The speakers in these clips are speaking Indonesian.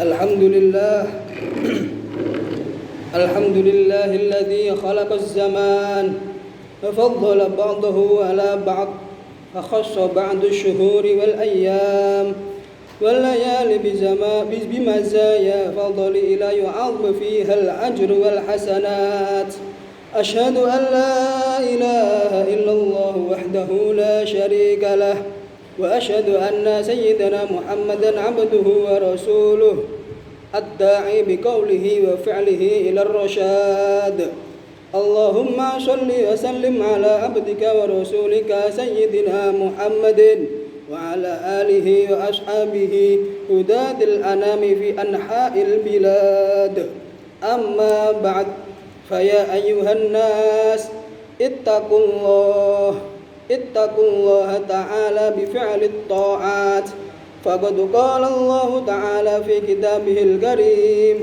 Alhamdulillah. Alhamdulillahilladzi khalaqaz zaman wa faddala ba'dahu ala ba'd wa khassa ba'du syuhuri wal ayyam wal layali bimazaya fadli ila yu'adhu fiha al ajru wal hasanat. Ashhadu an la ilaha illallah wahdahu la syarika lah wa ashhadu anna sayyidana Muhammadan abduhu wa rasuluh الداعي بقوله وفعله إلى الرشاد. اللهم صل وسلم على عبدك ورسولك سيدنا محمد وعلى آله وأصحابه هداة الأنام في أنحاء البلاد. أما بعد فيا أيها الناس اتقوا الله تعالى بفعل الطاعات. فقد قال الله تعالى في كتابه الكريم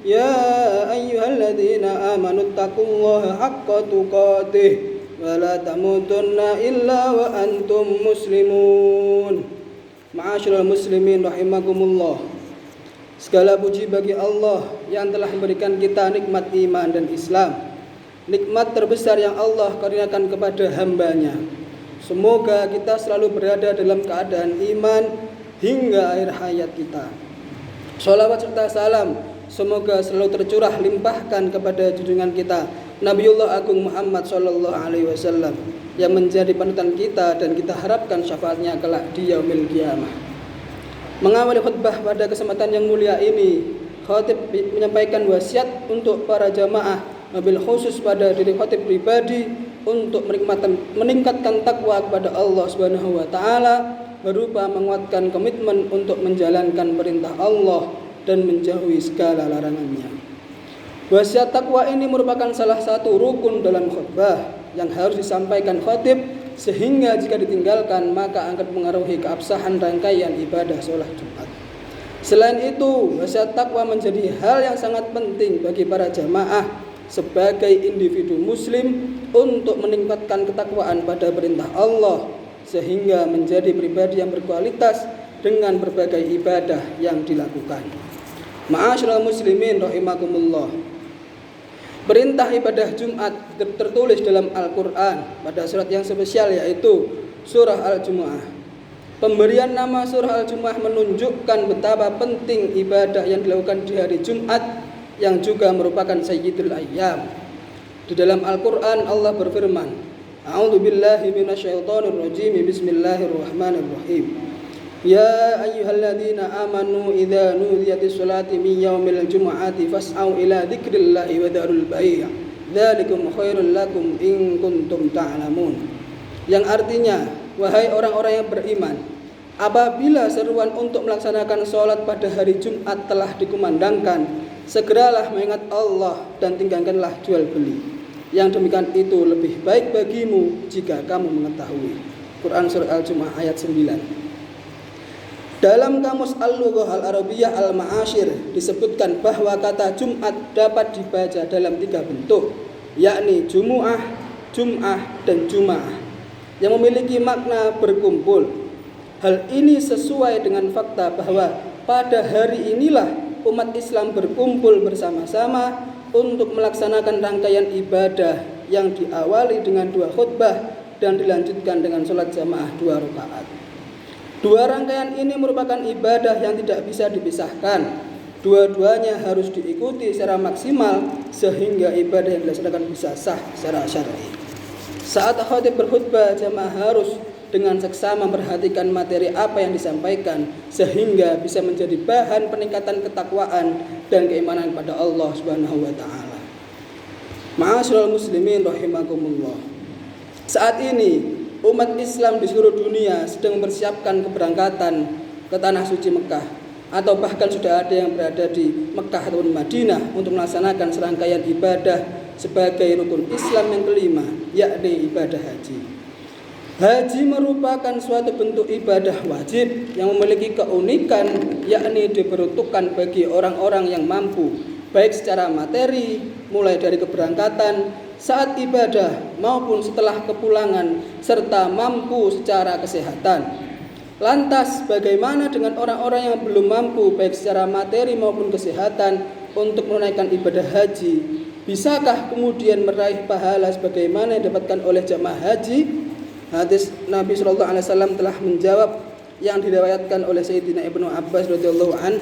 يا أيها الذين آمنوا اتقوا الله حق تقاته ولا تموتن إلا وأنتم مسلمون. Ma'asyiral muslimin rahimakumullah. Segala puji bagi Allah yang telah memberikan kita nikmat iman dan Islam, nikmat terbesar yang Allah karuniakan kepada hambanya. Semoga kita selalu berada dalam keadaan iman hingga akhir hayat kita. Shalawat serta salam semoga selalu tercurah limpahkan kepada junjungan kita Nabiullah Agung Muhammad sallallahu alaihi wasallam yang menjadi panutan kita dan kita harapkan syafaatnya kelak di yaumil qiyamah. Mengawali khutbah pada kesempatan yang mulia ini, khatib menyampaikan wasiat untuk para jamaah, wabil khusus pada diri khatib pribadi untuk meningkatkan takwa kepada Allah Subhanahu wa taala berupa menguatkan komitmen untuk menjalankan perintah Allah dan menjauhi segala larangannya. Wasiat takwa ini merupakan salah satu rukun dalam khutbah yang harus disampaikan khatib sehingga jika ditinggalkan maka akan mengaruhi keabsahan rangkaian ibadah sholat Jumat. Selain itu, wasiat takwa menjadi hal yang sangat penting bagi para jamaah sebagai individu muslim untuk meningkatkan ketakwaan pada perintah Allah sehingga menjadi pribadi yang berkualitas dengan berbagai ibadah yang dilakukan. Ma'asyiral muslimin rahimakumullah. Perintah ibadah Jumat tertulis dalam Al-Quran pada surat yang spesial yaitu surah Al-Jumu'ah. Pemberian nama surah Al-Jumu'ah menunjukkan betapa penting ibadah yang dilakukan di hari Jumat yang juga merupakan sayyidul ayyam. Di dalam Al-Quran Allah berfirman, A'udzu billahi minasyaitonir rajim. Bismillahirrahmanirrahim. Ya ayyuhalladzina amanu idza nudiyatis sholati min yaumil jumu'ati fas'au ila dzikrillahi wa dzarul bai'. Dzalikum khairul lakum in kuntum ta'lamun. Yang artinya, wahai orang-orang yang beriman, apabila seruan untuk melaksanakan sholat pada hari Jumat telah dikumandangkan, segeralah mengingat Allah dan tinggalkanlah jual beli. Yang demikian itu lebih baik bagimu jika kamu mengetahui. Quran surah Al-Jumu'ah ayat 9. Dalam kamus Al-Lughah Al-Arabiyah Al-Ma'asyir disebutkan bahwa kata Jumat dapat dibaca dalam 3 bentuk, yakni Jumu'ah, Jum'ah, dan Jum'ah yang memiliki makna berkumpul. Hal ini sesuai dengan fakta bahwa pada hari inilah umat Islam berkumpul bersama-sama untuk melaksanakan rangkaian ibadah yang diawali dengan 2 khutbah dan dilanjutkan dengan sholat jamaah 2 rakaat. 2 rangkaian ini merupakan ibadah yang tidak bisa dipisahkan. Dua-duanya harus diikuti secara maksimal sehingga ibadah yang dilaksanakan bisa sah secara syar'i. Saat khatib berkhutbah, jamaah harus dengan seksama memperhatikan materi apa yang disampaikan sehingga bisa menjadi bahan peningkatan ketakwaan dan keimanan kepada Allah Subhanahu wa taala. Ma'asyiral muslimin rahimakumullah. Saat ini umat Islam di seluruh dunia sedang mempersiapkan keberangkatan ke tanah suci Mekah atau bahkan sudah ada yang berada di Mekah atau Madinah untuk melaksanakan serangkaian ibadah sebagai rukun Islam yang kelima, yakni ibadah haji. Haji merupakan suatu bentuk ibadah wajib yang memiliki keunikan, yakni diperuntukkan bagi orang-orang yang mampu, baik secara materi, mulai dari keberangkatan, saat ibadah, maupun setelah kepulangan, serta mampu secara kesehatan. Lantas bagaimana dengan orang-orang yang belum mampu baik secara materi maupun kesehatan untuk menunaikan ibadah haji? Bisakah kemudian meraih pahala sebagaimana yang didapatkan oleh jamaah haji? Hadis Nabi SAW telah menjawab yang diriwayatkan oleh Sayyidina Ibnu Abbas radhiyallahu an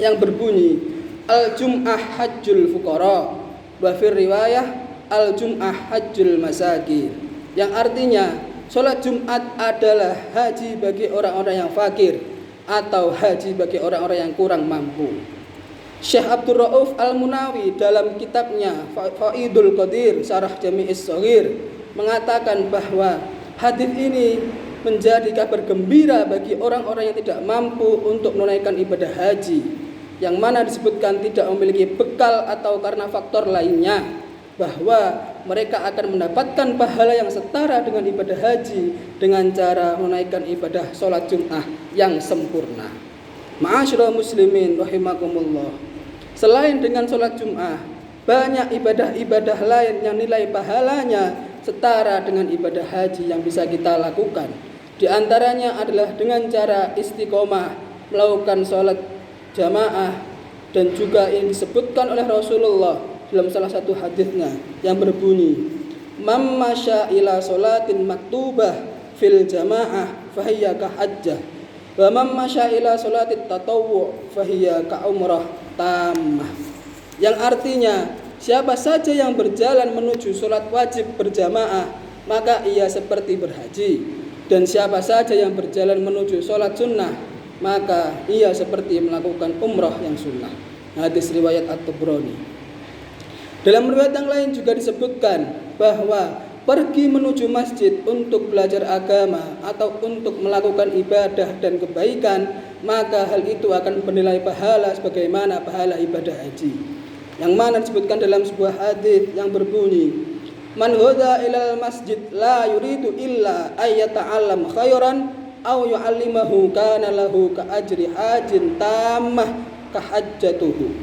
yang berbunyi, al-jum'ah hajjul fuqara wa fir riwayah al-jum'ah hajjul masakin, yang artinya sholat Jumat adalah haji bagi orang-orang yang fakir atau haji bagi orang-orang yang kurang mampu. Syekh Abdul Rauf Al-Munawi dalam kitabnya Faidul Qadir Syarah Jami'is Shaghir mengatakan bahwa hadis ini menjadi kabar gembira bagi orang-orang yang tidak mampu untuk menunaikan ibadah haji, yang mana disebutkan tidak memiliki bekal atau karena faktor lainnya, bahwa mereka akan mendapatkan pahala yang setara dengan ibadah haji dengan cara menunaikan ibadah sholat Jum'ah yang sempurna. Ma'asyiral muslimin rahimakumullah. Selain dengan sholat Jum'ah, banyak ibadah-ibadah lain yang nilai pahalanya setara dengan ibadah haji yang bisa kita lakukan. Di antaranya adalah dengan cara istiqomah melakukan sholat jamaah, dan juga yang disebutkan oleh Rasulullah dalam salah satu hadisnya yang berbunyi, "Man masya ila sholatin maktubah fil jamaah fahiya ka hajjah, wa man masya ila sholatit tatawwu fahiya ka umrah tammah." Yang artinya, siapa saja yang berjalan menuju sholat wajib berjamaah, maka ia seperti berhaji, dan siapa saja yang berjalan menuju sholat sunnah, maka ia seperti melakukan umrah yang sunnah. Hadis riwayat At-Tabrani. Dalam riwayat yang lain juga disebutkan bahwa pergi menuju masjid untuk belajar agama atau untuk melakukan ibadah dan kebaikan, maka hal itu akan bernilai pahala sebagaimana pahala ibadah haji, yang mana disebutkan dalam sebuah hadis yang berbunyi, "Man ghada ilal masjid la yuridu illa ayyata'allam khairan aw yu'allimahu kana lahu ka ajri hajin tammah ka hajjatuhu."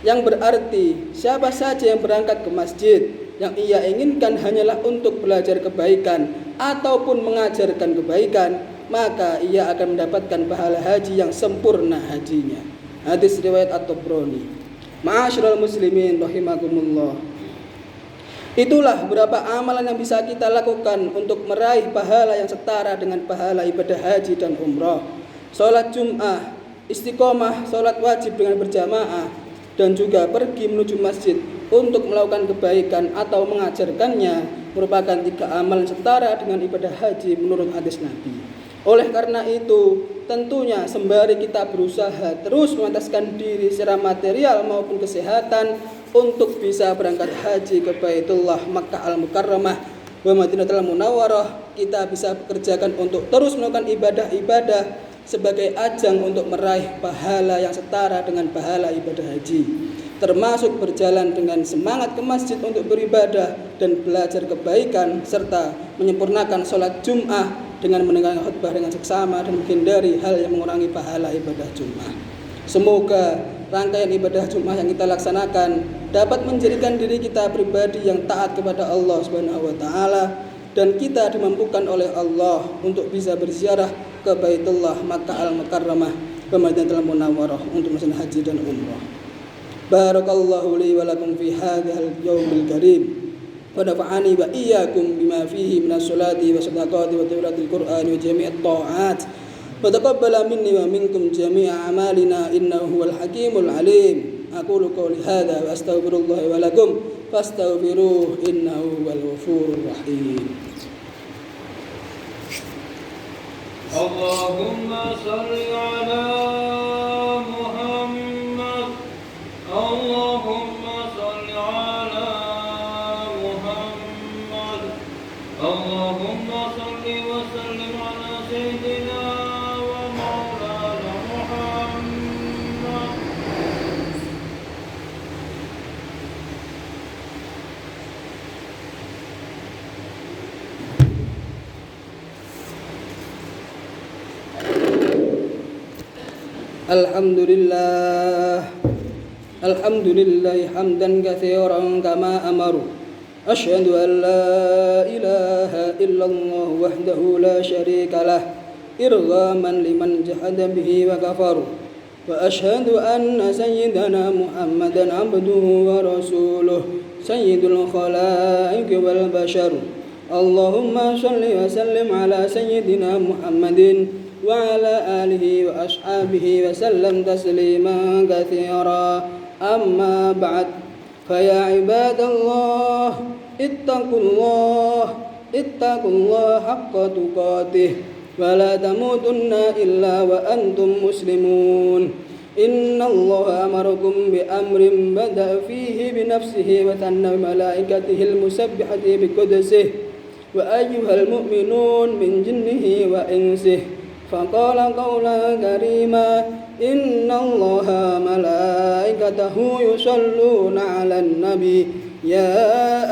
Yang berarti, siapa saja yang berangkat ke masjid yang ia inginkan hanyalah untuk belajar kebaikan ataupun mengajarkan kebaikan, maka ia akan mendapatkan pahala haji yang sempurna hajinya. Hadis riwayat At-Tabrani. Ma'asyiral muslimin rahimakumullah. Itulah beberapa amalan yang bisa kita lakukan untuk meraih pahala yang setara dengan pahala ibadah haji dan umrah. Salat Jum'ah, istiqomah salat wajib dengan berjamaah, dan juga pergi menuju masjid untuk melakukan kebaikan atau mengajarkannya merupakan 3 amalan setara dengan ibadah haji menurut hadis Nabi. Oleh karena itu, tentunya sembari kita berusaha terus memantaskan diri secara material maupun kesehatan untuk bisa berangkat haji ke Baitullah Makkah Al-Mukarramah wa Madinatul Munawwarah, kita bisa bekerjakan untuk terus melakukan ibadah-ibadah sebagai ajang untuk meraih pahala yang setara dengan pahala ibadah haji, termasuk berjalan dengan semangat ke masjid untuk beribadah dan belajar kebaikan, serta menyempurnakan sholat Jum'ah dengan mendengarkan khutbah dengan seksama dan menghindari hal yang mengurangi pahala ibadah Jum'ah. Semoga rangkaian ibadah Jum'ah yang kita laksanakan dapat menjadikan diri kita pribadi yang taat kepada Allah Subhanahu wa taala, dan kita dimampukan oleh Allah untuk bisa berziarah ke Baitullah Makkah Al-Mukarramah wa Madinatul Munawwarah untuk melaksanakan haji dan umrah. Barakallahu li wa lakum fi hadzal yaumil karim wa nafa'ani wa iyyakum bima fihi minas sholati wa shadaqati wa tilawatil qur'ani wa jami'at ta'at wa taqabbala minni wa minkum jami'a a'malina innahu huwal hakimul alim. Aqulu qouli hadza wa astaghfirullah wa lakum fastaghfiruhu innahu huwal ghafurur rahim. Allahumma salli ala Muhammad. Allahumma salli ala Muhammad. Allahumma salli wa sallim ala sayyidina wa maulana Muhammad. Alhamdulillah hamdan katsiran kama amaru. Asyhadu an la ilaha illallah wahdahu la syarika lah إرغاما لمن جحد به وكفر وأشهد أن سيدنا محمدا عبده ورسوله سيد الخلائق والبشر اللهم صل وسلم على سيدنا محمد وعلى آله وأصحابه وسلم تسليما كثيرا أما بعد فيا عباد الله اتقوا الله حق تقاته ولا تموتن إلا وأنتم مسلمون إن الله أمركم بأمر بدأ فيه بنفسه وثنى بملائكته المسبحة بقدسه وأيها المؤمنون من جنه وإنسه فقال قولا كريما إن الله ملائكته يصلون على النبي يا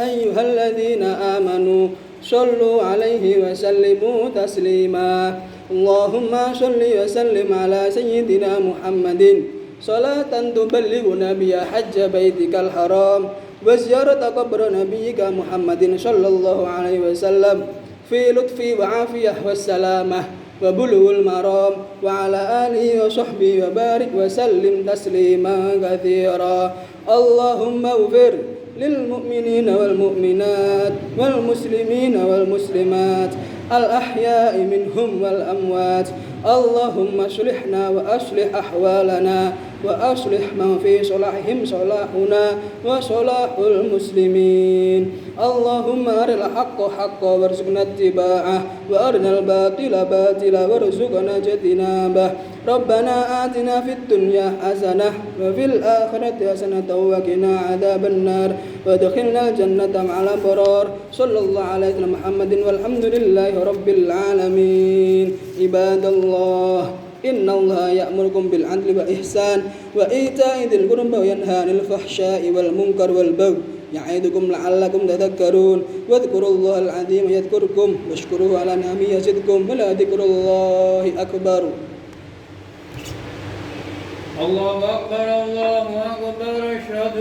أيها الذين آمنوا صلوا عليه وسلموا تسليما اللهم صل وسلم على سيدنا محمد صلاة تبلغنا بها حج بيتك الحرام وزيارة قبر نبيك محمد صلى الله عليه وسلم في لطف وعافية والسلامة وبلغ المرام وعلى آله وصحبه وبارك وسلم تسليما كثيرا اللهم اغفر للمؤمنين والمؤمنات والمسلمين والمسلمات الأحياء منهم والأموات اللهم اصلحنا وأصلح أحوالنا وأصلح من في صلاحهم صلاحنا وصلاح المسلمين اللهم أرنا الحق حقا وارزقنا اتباعه وأرنا الباطل باطلا وارزقنا اجتنابه ربنا آتنا في الدنيا حسنة وفي الآخرة حسنة وقنا عذاب النار وادخلنا الجنة مع الأبرار صلى الله على سيدنا محمد والحمد لله رب العالمين عباد الله إن الله يأمركم بالعدل والإحسان وإيتاء ذي القربى وينهى عن الفحشاء والمنكر والبغي يعظكم لعلكم تذكرون واذكروا الله العظيم يذكركم واشكروه على نعمه يزدكم ولذكر الله أكبر الله أكبر الله أكبر أشهد